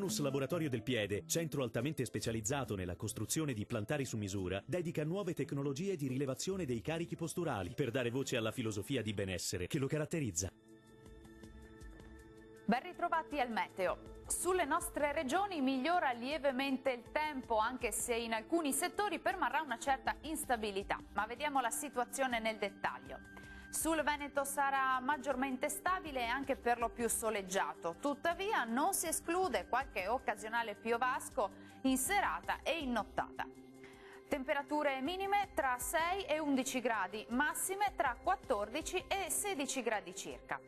Tonus Laboratorio del Piede, centro altamente specializzato nella costruzione di plantari su misura, dedica nuove tecnologie di rilevazione dei carichi posturali per dare voce alla filosofia di benessere che lo caratterizza. Ben ritrovati al meteo. Sulle nostre regioni migliora lievemente il tempo, anche se in alcuni settori permarrà una certa instabilità. Ma vediamo la situazione nel dettaglio. Sul Veneto sarà maggiormente stabile e anche per lo più soleggiato. Tuttavia non si esclude qualche occasionale piovasco in serata e in nottata. Temperature minime tra 6 e 11 gradi, massime tra 14 e 16 gradi circa.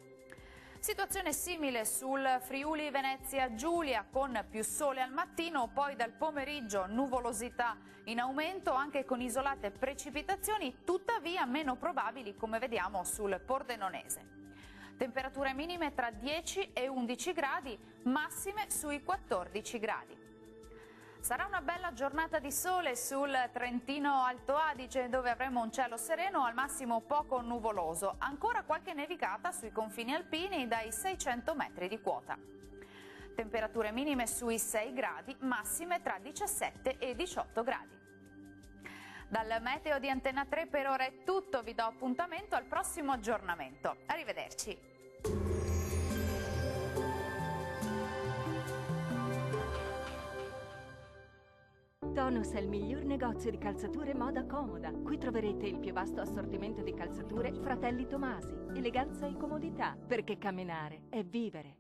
Situazione simile sul Friuli Venezia Giulia, con più sole al mattino, poi dal pomeriggio nuvolosità in aumento anche con isolate precipitazioni, tuttavia meno probabili come vediamo sul Pordenonese. Temperature minime tra 10 e 11 gradi, massime sui 14 gradi. Sarà una bella giornata di sole sul Trentino Alto Adige, dove avremo un cielo sereno, al massimo poco nuvoloso. Ancora qualche nevicata sui confini alpini dai 600 metri di quota. Temperature minime sui 6 gradi, massime tra 17 e 18 gradi. Dal meteo di Antena 3 per ora è tutto, vi do appuntamento al prossimo aggiornamento. Arrivederci. Tonus è il miglior negozio di calzature moda comoda. Qui troverete il più vasto assortimento di calzature Fratelli Tomasi. Eleganza e comodità, perché camminare è vivere.